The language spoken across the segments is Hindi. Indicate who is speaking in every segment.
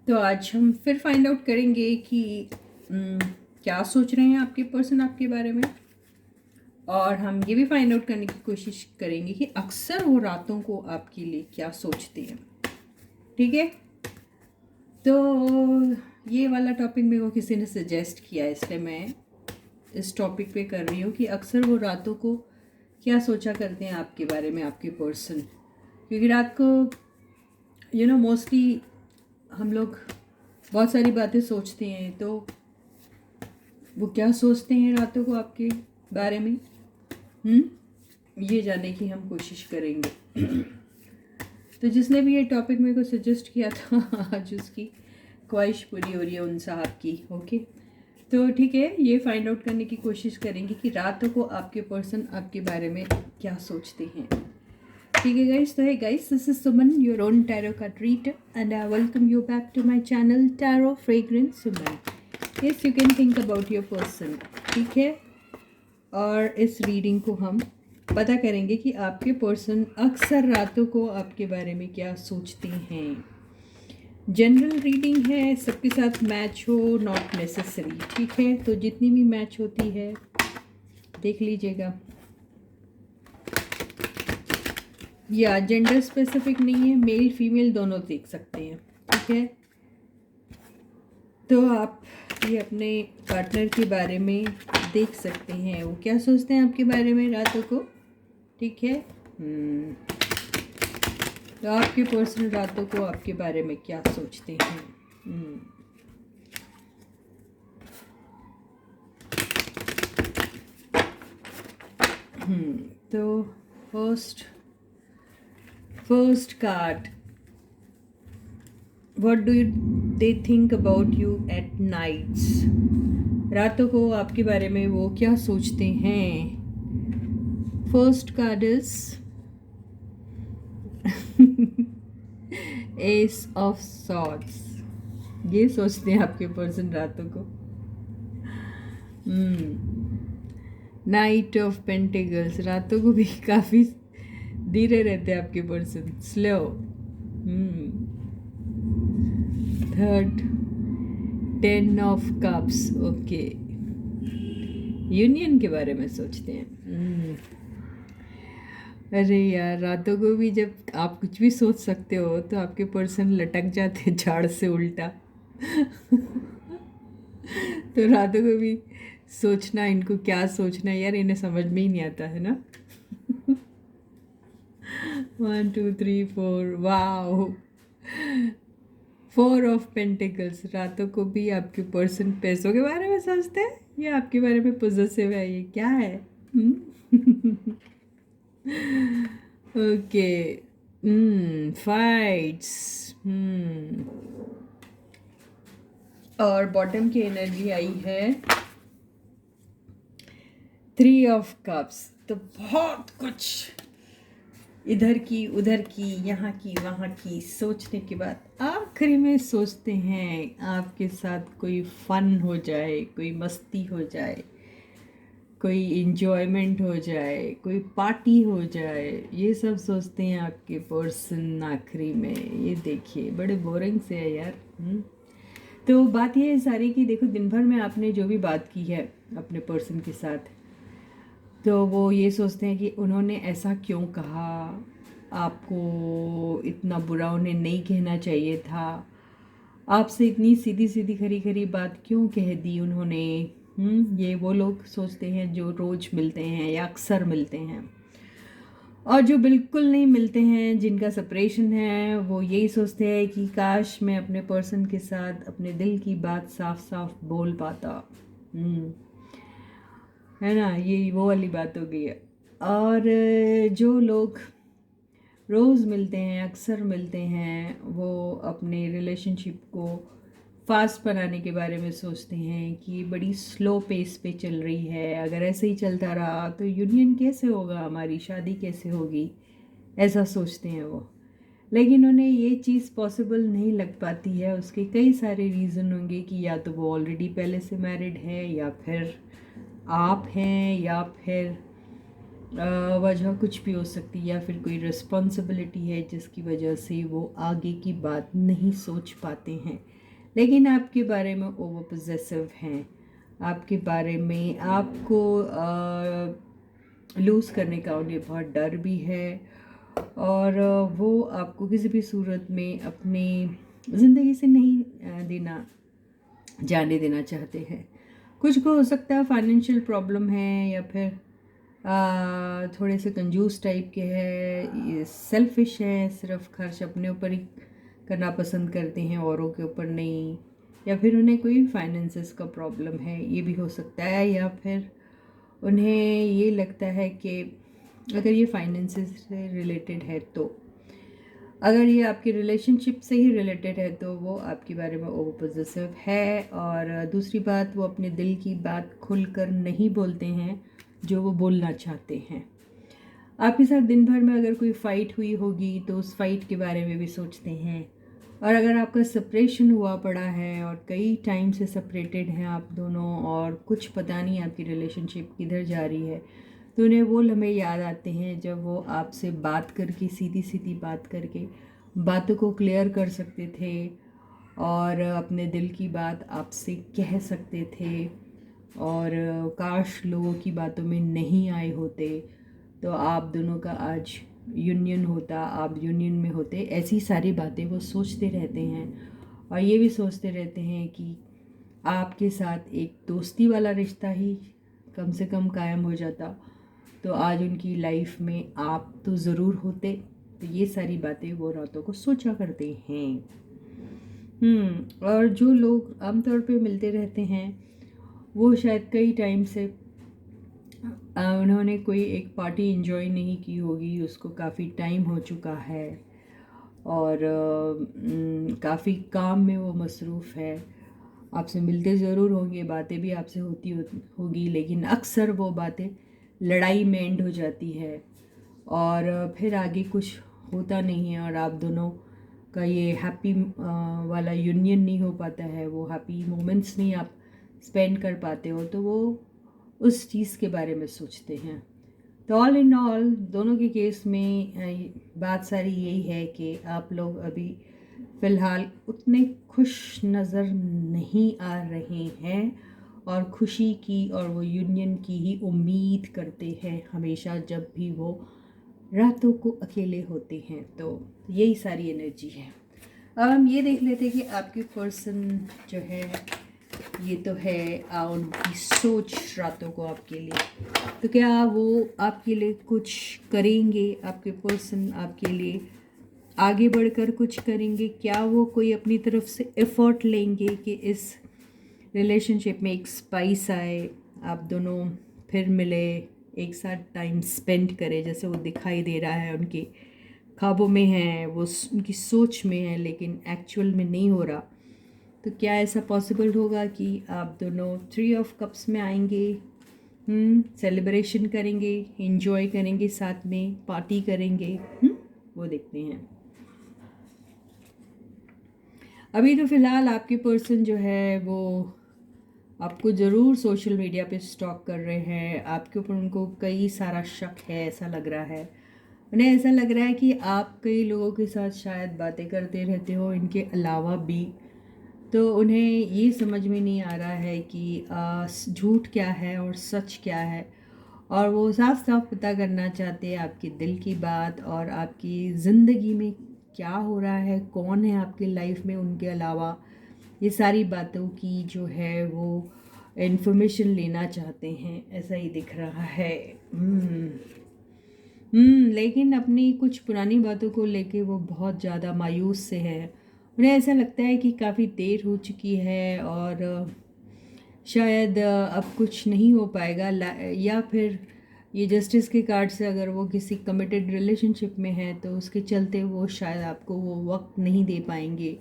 Speaker 1: तो आज हम फिर फाइंड आउट करेंगे कि क्या सोच रहे हैं आपके पर्सन आपके बारे में, और हम ये भी फाइंड आउट करने की कोशिश करेंगे कि अक्सर वो रातों को आपके लिए क्या सोचते हैं। ठीक है, तो ये वाला टॉपिक मेरे को किसी ने सजेस्ट किया है, इसलिए मैं इस टॉपिक पे कर रही हूँ कि अक्सर वो रातों को क्या सोचा करते हैं आपके बारे में आपके पर्सन। क्योंकि रात को मोस्टली हम लोग बहुत सारी बातें सोचते हैं, तो वो क्या सोचते हैं रातों को आपके बारे में, ये जानने की हम कोशिश करेंगे। तो जिसने भी ये टॉपिक मेरे को सजेस्ट किया था आज उसकी ख्वाहिश पूरी हो रही है उन साहब की। ओके, तो ठीक है, ये फाइंड आउट करने की कोशिश करेंगे कि रातों को आपके पर्सन आपके बारे में क्या सोचते हैं। ठीक है गाइस, तो है guys, this is Suman, your own tarot card reader, and I welcome you back to my channel tarot fragrance Suman. Yes, you can think about your person. ठीक है, और इस रीडिंग को हम पता करेंगे कि आपके पर्सन अक्सर रातों को आपके बारे में क्या सोचते हैं। जनरल रीडिंग है, सबके साथ मैच हो, नॉट नेसेसरी। ठीक है, तो जितनी भी मैच होती है देख लीजिएगा। या जेंडर स्पेसिफिक नहीं है, मेल फीमेल दोनों देख सकते हैं। ठीक है, तो आप ये अपने पार्टनर के बारे में देख सकते हैं, वो क्या सोचते हैं आपके बारे में रातों को। ठीक है, तो आपके पर्सन रातों को आपके बारे में क्या सोचते हैं। तो first card, what do they think about you at nights. रातों को आपके बारे में वो क्या सोचते हैं। First card is ace of swords. ये सोचते हैं आपके पर्सन रातों को। नाइट ऑफ पेंटिकल्स, रातों को भी काफ़ी धीरे रहते हैं आपके person, slow. Third, 10 of cups. Okay, union के बारे में सोचते हैं। अरे यार, रातों को भी जब आप कुछ भी सोच सकते हो तो आपके पर्सन लटक जाते हैं झाड़ से उल्टा। तो रातों को भी सोचना, इनको क्या सोचना यार, इन्हें समझ में ही नहीं आता है ना। 1 2 3 4, वाओ, 4 ऑफ पेंटिकल्स। रातों को भी आपके पर्सन पैसों के बारे में सोचते हैं या आपके बारे में पॉजिटिव है, ये क्या है। Okay, fights. और बॉटम की एनर्जी आई है 3 ऑफ कप्स। तो बहुत कुछ इधर की उधर की, यहाँ की वहाँ की सोचने के बाद आखिरी में सोचते हैं आपके साथ कोई फन हो जाए, कोई मस्ती हो जाए, कोई इंजॉयमेंट हो जाए, कोई पार्टी हो जाए। ये सब सोचते हैं आपके पर्सन आखिरी में। ये देखिए, बड़े बोरिंग से है यार। तो बात ये है सारी कि देखो, दिन भर में आपने जो भी बात की है अपने पर्सन के साथ, तो वो ये सोचते हैं कि उन्होंने ऐसा क्यों कहा, आपको इतना बुरा उन्हें नहीं कहना चाहिए था, आपसे इतनी सीधी सीधी खरी खरी बात क्यों कह दी उन्होंने। ये वो लोग सोचते हैं जो रोज़ मिलते हैं या अक्सर मिलते हैं। और जो बिल्कुल नहीं मिलते हैं, जिनका सेपरेशन है, वो यही सोचते हैं कि काश मैं अपने पर्सन के साथ अपने दिल की बात साफ साफ बोल पाता। है ना, ये वो वाली बात हो गई है। और जो लोग रोज़ मिलते हैं, अक्सर मिलते हैं, वो अपने रिलेशनशिप को फास्ट बनाने के बारे में सोचते हैं कि बड़ी स्लो पेस पे चल रही है, अगर ऐसे ही चलता रहा तो यूनियन कैसे होगा, हमारी शादी कैसे होगी, ऐसा सोचते हैं वो। लेकिन उन्हें ये चीज़ पॉसिबल नहीं लग पाती है। उसके कई सारे रीज़न होंगे कि या तो वो ऑलरेडी पहले से मैरिड है, या फिर आप हैं, या फिर वजह कुछ भी हो सकती है, या फिर कोई रिस्पॉन्सिबिलिटी है जिसकी वजह से वो आगे की बात नहीं सोच पाते हैं। लेकिन आपके बारे में ओवर पोजेसिव हैं, आपके बारे में आपको लूज़ करने का उन्हें बहुत डर भी है, और वो आपको किसी भी सूरत में अपनी ज़िंदगी से नहीं जाने देना चाहते हैं। कुछ को हो सकता है फाइनेंशियल प्रॉब्लम है, या फिर थोड़े से कंजूस टाइप के हैं, सेल्फिश हैं, सिर्फ खर्च अपने ऊपर ही करना पसंद करते हैं, औरों के ऊपर नहीं, या फिर उन्हें कोई फाइनेंसेस का प्रॉब्लम है, ये भी हो सकता है। या फिर उन्हें ये लगता है कि अगर ये फाइनेंसेस से रिलेटेड है, तो अगर ये आपकी रिलेशनशिप से ही रिलेटेड है तो वो आपके बारे में ओवर पॉजिटिव है। और दूसरी बात, वो अपने दिल की बात खुलकर नहीं बोलते हैं जो वो बोलना चाहते हैं। आपके साथ दिन भर में अगर कोई फ़ाइट हुई होगी तो उस फाइट के बारे में भी सोचते हैं। और अगर आपका सेपरेशन हुआ पड़ा है और कई टाइम से सेपरेटेड हैं आप दोनों, और कुछ पता नहीं आपकी रिलेशनशिप किधर जा रही है, तो उन्हें वो लम्हे याद आते हैं जब वो आपसे बात करके, सीधी सीधी बात करके बातों को क्लियर कर सकते थे और अपने दिल की बात आपसे कह सकते थे। और काश लोगों की बातों में नहीं आए होते तो आप दोनों का आज यूनियन होता, आप यूनियन में होते। ऐसी सारी बातें वो सोचते रहते हैं, और ये भी सोचते रहते हैं कि आपके साथ एक दोस्ती वाला रिश्ता ही कम से कम कायम हो जाता तो आज उनकी लाइफ में आप तो ज़रूर होते। तो ये सारी बातें वो रातों को सोचा करते हैं। और जो लोग आमतौर पे मिलते रहते हैं वो शायद कई टाइम से उन्होंने कोई एक पार्टी एंजॉय नहीं की होगी, उसको काफ़ी टाइम हो चुका है, और काफ़ी काम में वो मसरूफ़ है। आपसे मिलते ज़रूर होंगे, बातें भी आपसे होगी, लेकिन अक्सर वो बातें लड़ाई में एंड हो जाती है और फिर आगे कुछ होता नहीं है, और आप दोनों का ये हैप्पी वाला यूनियन नहीं हो पाता है, वो हैप्पी मोमेंट्स नहीं आप स्पेंड कर पाते हो, तो वो उस चीज़ के बारे में सोचते हैं। तो ऑल इन ऑल दोनों के केस में बात सारी यही है कि आप लोग अभी फ़िलहाल उतने खुश नज़र नहीं आ रहे हैं, और खुशी की और वो यूनियन की ही उम्मीद करते हैं हमेशा जब भी वो रातों को अकेले होते हैं। तो यही सारी एनर्जी है। अब हम ये देख लेते हैं कि आपके पर्सन जो है, ये तो है उनकी सोच रातों को आपके लिए। तो क्या वो आपके लिए कुछ करेंगे? आपके पर्सन आपके लिए आगे बढ़कर कुछ करेंगे? क्या वो कोई अपनी तरफ से एफर्ट लेंगे कि इस रिलेशनशिप में एक स्पाइस आए, आप दोनों फिर मिले, एक साथ टाइम स्पेंड करें, जैसे वो दिखाई दे रहा है उनके ख्वाबों में है, वो उनकी सोच में है, लेकिन एक्चुअल में नहीं हो रहा। तो क्या ऐसा पॉसिबल होगा कि आप दोनों 3 ऑफ कप्स में आएंगे, सेलिब्रेशन करेंगे, एंजॉय करेंगे, साथ में पार्टी करेंगे? वो देखते हैं। अभी तो फ़िलहाल आपके पर्सन जो है वो आपको ज़रूर सोशल मीडिया पे स्टॉक कर रहे हैं, आपके ऊपर उनको कई सारा शक है, ऐसा लग रहा है। उन्हें ऐसा लग रहा है कि आप कई लोगों के साथ शायद बातें करते रहते हो इनके अलावा भी। तो उन्हें ये समझ में नहीं आ रहा है कि झूठ क्या है और सच क्या है, और वो साफ साफ पता करना चाहते हैं आपके दिल की बात और आपकी ज़िंदगी में क्या हो रहा है, कौन है आपकी लाइफ में उनके अलावा। ये सारी बातों की जो है वो इन्फॉर्मेशन लेना चाहते हैं, ऐसा ही दिख रहा है। लेकिन अपनी कुछ पुरानी बातों को लेके वो बहुत ज़्यादा मायूस से है। उन्हें ऐसा लगता है कि काफ़ी देर हो चुकी है और शायद अब कुछ नहीं हो पाएगा, या फिर ये जस्टिस के कार्ड से अगर वो किसी कमिटेड रिलेशनशिप में है तो उसके चलते वो शायद आपको वो वक्त नहीं दे पाएंगे,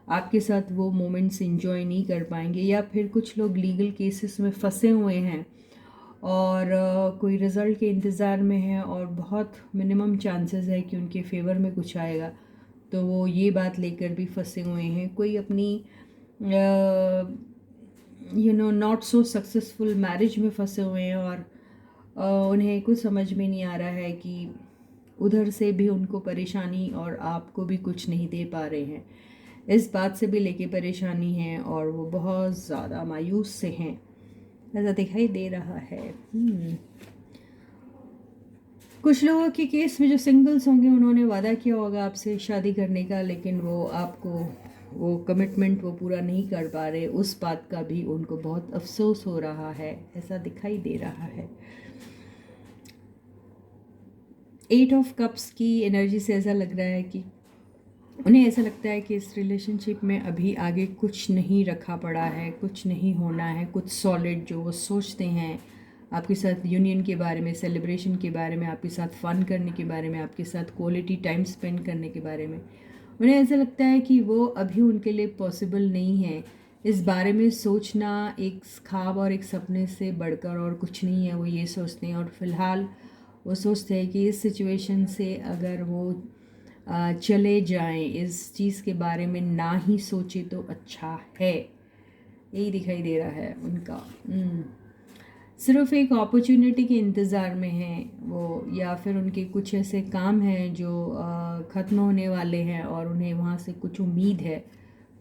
Speaker 1: आपके साथ वो मोमेंट्स एंजॉय नहीं कर पाएंगे। या फिर कुछ लोग लीगल केसेस में फंसे हुए हैं और कोई रिज़ल्ट के इंतज़ार में है, और बहुत मिनिमम चांसेस है कि उनके फेवर में कुछ आएगा, तो वो ये बात लेकर भी फंसे हुए हैं। कोई अपनी नॉट सो सक्सेसफुल मैरिज में फंसे हुए हैं, और उन्हें कुछ समझ में नहीं आ रहा है कि उधर से भी उनको परेशानी और आपको भी कुछ नहीं दे पा रहे हैं। इस बात से भी लेके परेशानी है और वो बहुत ज़्यादा मायूस से हैं, ऐसा दिखाई दे रहा है। कुछ लोगों के केस में जो सिंगल्स होंगे उन्होंने वादा किया होगा आपसे शादी करने का, लेकिन वो आपको वो कमिटमेंट वो पूरा नहीं कर पा रहे, उस बात का भी उनको बहुत अफसोस हो रहा है, ऐसा दिखाई दे रहा है। 8 ऑफ कप्स की एनर्जी से ऐसा लग रहा है कि उन्हें ऐसा लगता है कि इस रिलेशनशिप में अभी आगे कुछ नहीं रखा पड़ा है, कुछ नहीं होना है, कुछ सॉलिड जो वो सोचते हैं आपके साथ यूनियन के बारे में, सेलिब्रेशन के बारे में, आपके साथ फ़न करने के बारे में, आपके साथ क्वालिटी टाइम स्पेंड करने के बारे में, उन्हें ऐसा लगता है कि वो अभी उनके लिए पॉसिबल नहीं है। इस बारे में सोचना एक ख्वाब और एक सपने से बढ़कर और कुछ नहीं है, वो ये सोचते हैं। और फ़िलहाल वो सोचते हैं कि इस सिचुएशन से अगर वो चले जाएं, इस चीज़ के बारे में ना ही सोचे तो अच्छा है, यही दिखाई दे रहा है उनका। सिर्फ एक अपॉर्चुनिटी के इंतज़ार में हैं वो, या फिर उनके कुछ ऐसे काम हैं जो ख़त्म होने वाले हैं और उन्हें वहाँ से कुछ उम्मीद है,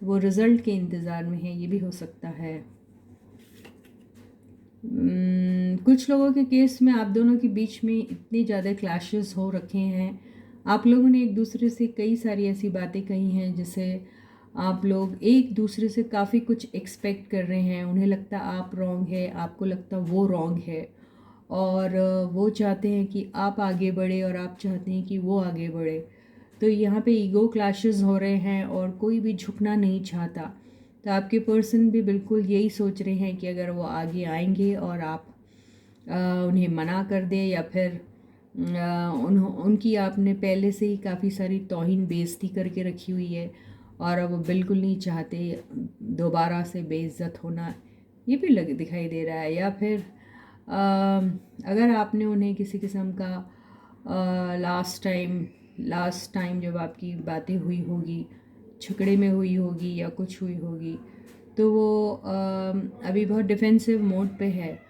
Speaker 1: तो वो रिज़ल्ट के इंतज़ार में है, ये भी हो सकता है। कुछ लोगों के केस में आप दोनों के बीच में इतने ज़्यादा क्लैशेस हो रखे हैं, आप लोगों ने एक दूसरे से कई सारी ऐसी बातें कही हैं जिसे आप लोग एक दूसरे से काफ़ी कुछ एक्सपेक्ट कर रहे हैं। उन्हें लगता आप रॉन्ग है, आपको लगता वो रॉन्ग है, और वो चाहते हैं कि आप आगे बढ़े और आप चाहते हैं कि वो आगे बढ़े। तो यहाँ पे ईगो क्लैशेस हो रहे हैं और कोई भी झुकना नहीं चाहता। तो आपके पर्सन भी बिल्कुल यही सोच रहे हैं कि अगर वो आगे आएंगे और आप उन्हें मना कर दें, या फिर उनकी आपने पहले से ही काफ़ी सारी तौहीन बेइज्जती करके रखी हुई है और अब वो बिल्कुल नहीं चाहते दोबारा से बेइज्जत होना, ये भी दिखाई दे रहा है। या फिर अगर आपने उन्हें किसी किस्म का लास्ट टाइम जब आपकी बातें हुई होगी, झगड़े में हुई होगी या कुछ हुई होगी, तो वो अभी बहुत डिफेंसिव मोड पे है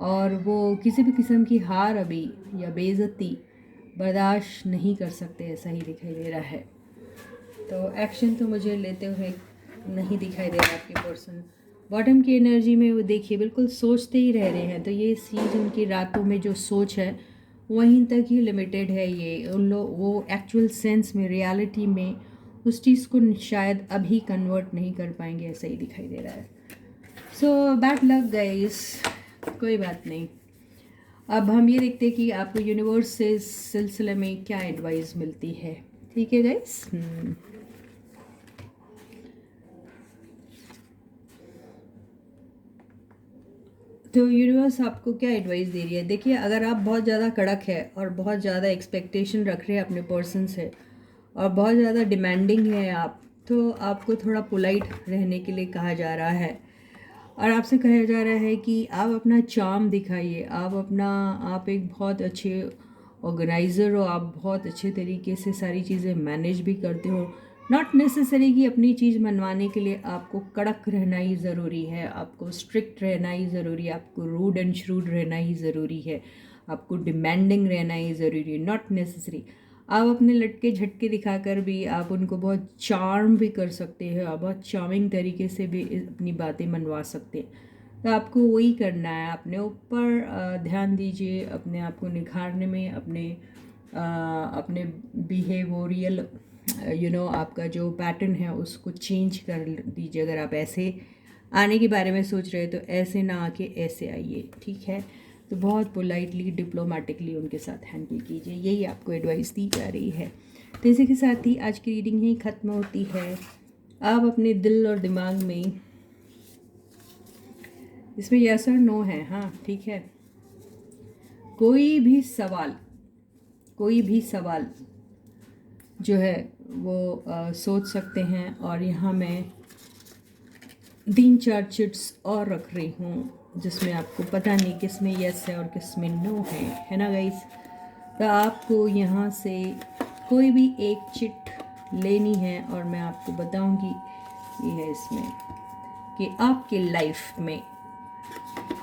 Speaker 1: और वो किसी भी किस्म की हार अभी या बेइज्जती बर्दाश्त नहीं कर सकते, ऐसा ही दिखाई दे रहा है। तो एक्शन तो मुझे लेते हुए नहीं दिखाई दे रहा आपके पर्सन। बॉटम की एनर्जी में वो देखिए बिल्कुल सोचते ही रह रहे हैं, तो ये चीज़ उनकी रातों में जो सोच है वहीं तक ही लिमिटेड है। ये उन लोग वो एक्चुअल सेंस में, रियलिटी में उस चीज़ को शायद अभी कन्वर्ट नहीं कर पाएंगे, ऐसा ही दिखाई दे रहा है। सो बैड लक गाइस, कोई बात नहीं। अब हम ये देखते हैं कि आपको यूनिवर्स से इस सिलसिले में क्या एडवाइस मिलती है। ठीक है गाइस। तो यूनिवर्स आपको क्या एडवाइस दे रही है? देखिए, अगर आप बहुत ज़्यादा कड़क है और बहुत ज़्यादा एक्सपेक्टेशन रख रहे हैं अपने पर्सन से और बहुत ज़्यादा डिमांडिंग है आप, तो आपको थोड़ा पोलाइट रहने के लिए कहा जा रहा है और आपसे कहा जा रहा है कि आप अपना चार्म दिखाइए, आप एक बहुत अच्छे ऑर्गेनाइज़र हो, आप बहुत अच्छे तरीके से सारी चीज़ें मैनेज भी करते हो। नॉट नेसेसरी कि अपनी चीज़ मनवाने के लिए आपको कड़क रहना ही ज़रूरी है, आपको स्ट्रिक्ट रहना ही ज़रूरी है, आपको रूड एंड श्रूड रहना ही ज़रूरी है, आपको डिमांडिंग रहना ही ज़रूरी है। Not necessary. आप अपने लटके झटके दिखाकर भी आप उनको बहुत चार्म भी कर सकते हैं, आप बहुत चार्मिंग तरीके से भी अपनी बातें मनवा सकते हैं। तो आपको वही करना है, अपने ऊपर ध्यान दीजिए, अपने आप को निखारने में, अपने बिहेवियरल आपका जो पैटर्न है उसको चेंज कर दीजिए। अगर आप ऐसे आने के बारे में सोच रहे हैं तो ऐसे ना आके ऐसे आइए, ठीक है। तो बहुत पोलाइटली, डिप्लोमेटिकली उनके साथ हैंडल कीजिए, यही आपको एडवाइस दी जा रही है। तो इसी के साथ ही आज की रीडिंग यही ख़त्म होती है। आप अपने दिल और दिमाग में, इसमें यस और नो है, हाँ ठीक है, कोई भी सवाल जो है वो सोच सकते हैं। और यहाँ मैं 3-4 चिट्स और रख रही हूँ जिसमें आपको पता नहीं किस में यस है और किस में नो है ना गाइस। तो आपको यहाँ से कोई भी एक चिट लेनी है और मैं आपको बताऊँगी ये है इसमें कि आपके लाइफ में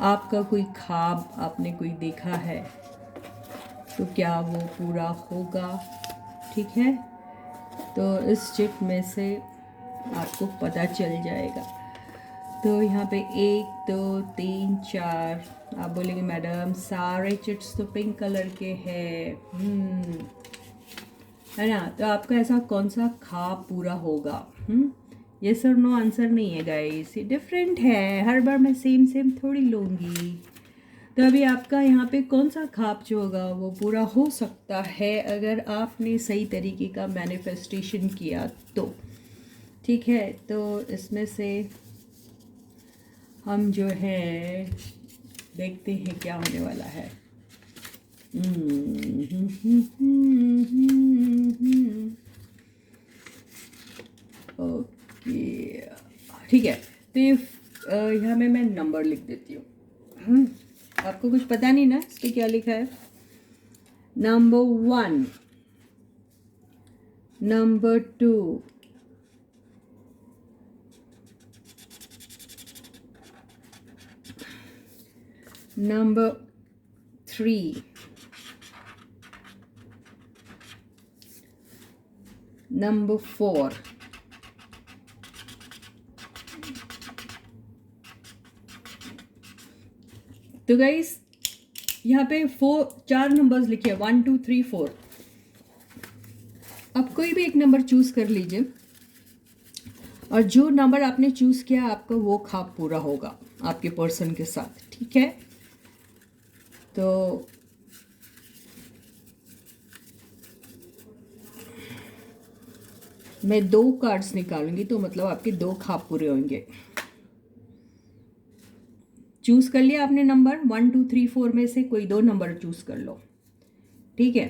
Speaker 1: आपका कोई ख्वाब आपने कोई देखा है तो क्या वो पूरा होगा, ठीक है। तो इस चिट में से आपको पता चल जाएगा। तो यहाँ पे 1 2 3 4, आप बोलेंगे मैडम सारे चिट्स तो पिंक कलर के हैं, है ना। तो आपका ऐसा कौन सा ख्वाब पूरा होगा? यस और नो आंसर नहीं है गाइस, ये डिफरेंट है, हर बार मैं सेम सेम थोड़ी लूँगी। तो अभी आपका यहाँ पे कौन सा ख्वाब जो होगा वो पूरा हो सकता है अगर आपने सही तरीके का मैनिफेस्टेशन किया तो। ठीक है, तो इसमें से हम जो है देखते हैं क्या होने वाला है। ओके, ठीक है। तो ये यहाँ में मैं नंबर लिख देती हूँ। आपको कुछ पता नहीं ना इस पर क्या लिखा है? नंबर 1, नंबर 2, नंबर 3, नंबर 4, तो गाइस यहाँ पे 4 नंबर्स लिखे हैं, 1 2 3 4। आप कोई भी एक नंबर चूज कर लीजिए और जो नंबर आपने चूज किया आपका वो ख्वाब पूरा होगा आपके पर्सन के साथ। ठीक है, तो मैं 2 कार्ड्स निकालूंगी तो मतलब आपके 2 ख्वाब पूरे होंगे। चूज कर लिया आपने नंबर 1 2 3 4 में से कोई 2 नंबर चूज कर लो। ठीक है,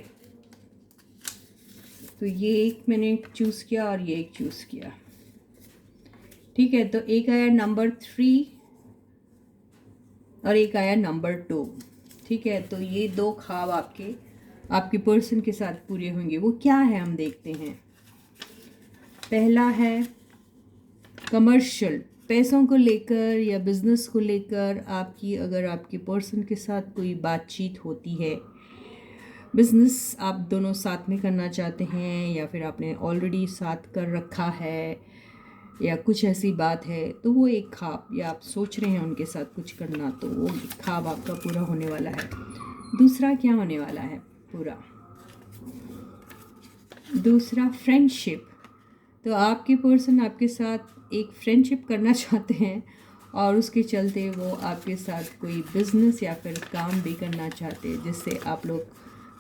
Speaker 1: तो ये एक मैंने चूज किया और ये एक चूज किया। ठीक है, तो एक आया नंबर 3 और एक आया नंबर 2। ठीक है, तो ये 2 ख्वाब आपके पर्सन के साथ पूरे होंगे। वो क्या है हम देखते हैं। पहला है कमर्शियल, पैसों को लेकर या बिजनेस को लेकर आपकी अगर आपके पर्सन के साथ कोई बातचीत होती है, बिजनेस आप दोनों साथ में करना चाहते हैं या फिर आपने ऑलरेडी साथ कर रखा है या कुछ ऐसी बात है, तो वो एक ख्वाब या आप सोच रहे हैं उनके साथ कुछ करना, तो वो ख्वाब आपका पूरा होने वाला है। दूसरा क्या होने वाला है पूरा? दूसरा फ्रेंडशिप, तो आपके पर्सन आपके साथ एक फ्रेंडशिप करना चाहते हैं और उसके चलते वो आपके साथ कोई बिजनेस या फिर काम भी करना चाहते हैं जिससे आप लोग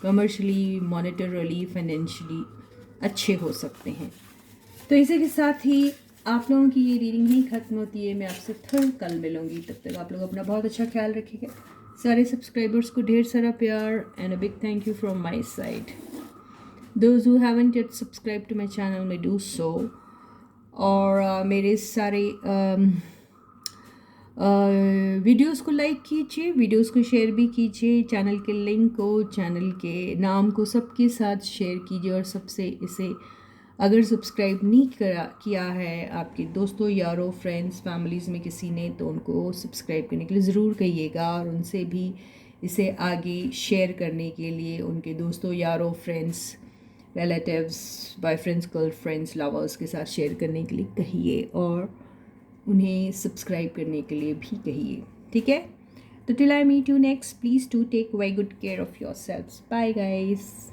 Speaker 1: कमर्शियली, मॉनेटरली, फाइनेंशियली अच्छे हो सकते हैं। तो इसी के साथ ही आप लोगों की ये रीडिंग नहीं खत्म होती है। मैं आपसे फिर कल मिलूंगी, तब तक आप लोग अपना बहुत अच्छा ख्याल रखिएगा। सारे सब्सक्राइबर्स को ढेर सारा प्यार and a big thank you from my side. Those who haven't yet subscribe to my channel में डू सो, और मेरे सारे वीडियोस को लाइक कीजिए, वीडियोस को शेयर भी कीजिए, चैनल के लिंक को, चैनल के नाम को सबके साथ शेयर कीजिए और सबसे इसे अगर सब्सक्राइब नहीं किया है आपके दोस्तों, यारों, फ्रेंड्स, फैमिलीज़ में किसी ने, तो उनको सब्सक्राइब करने के लिए ज़रूर कहिएगा और उनसे भी इसे आगे शेयर करने के लिए उनके दोस्तों, यारों, friends, relatives, boyfriends, girlfriends, lovers के साथ शेयर करने के लिए कहिए और उन्हें सब्सक्राइब करने के लिए भी कहिए। ठीक है, तो till I meet you next, please do take very good care of yourselves. Bye guys.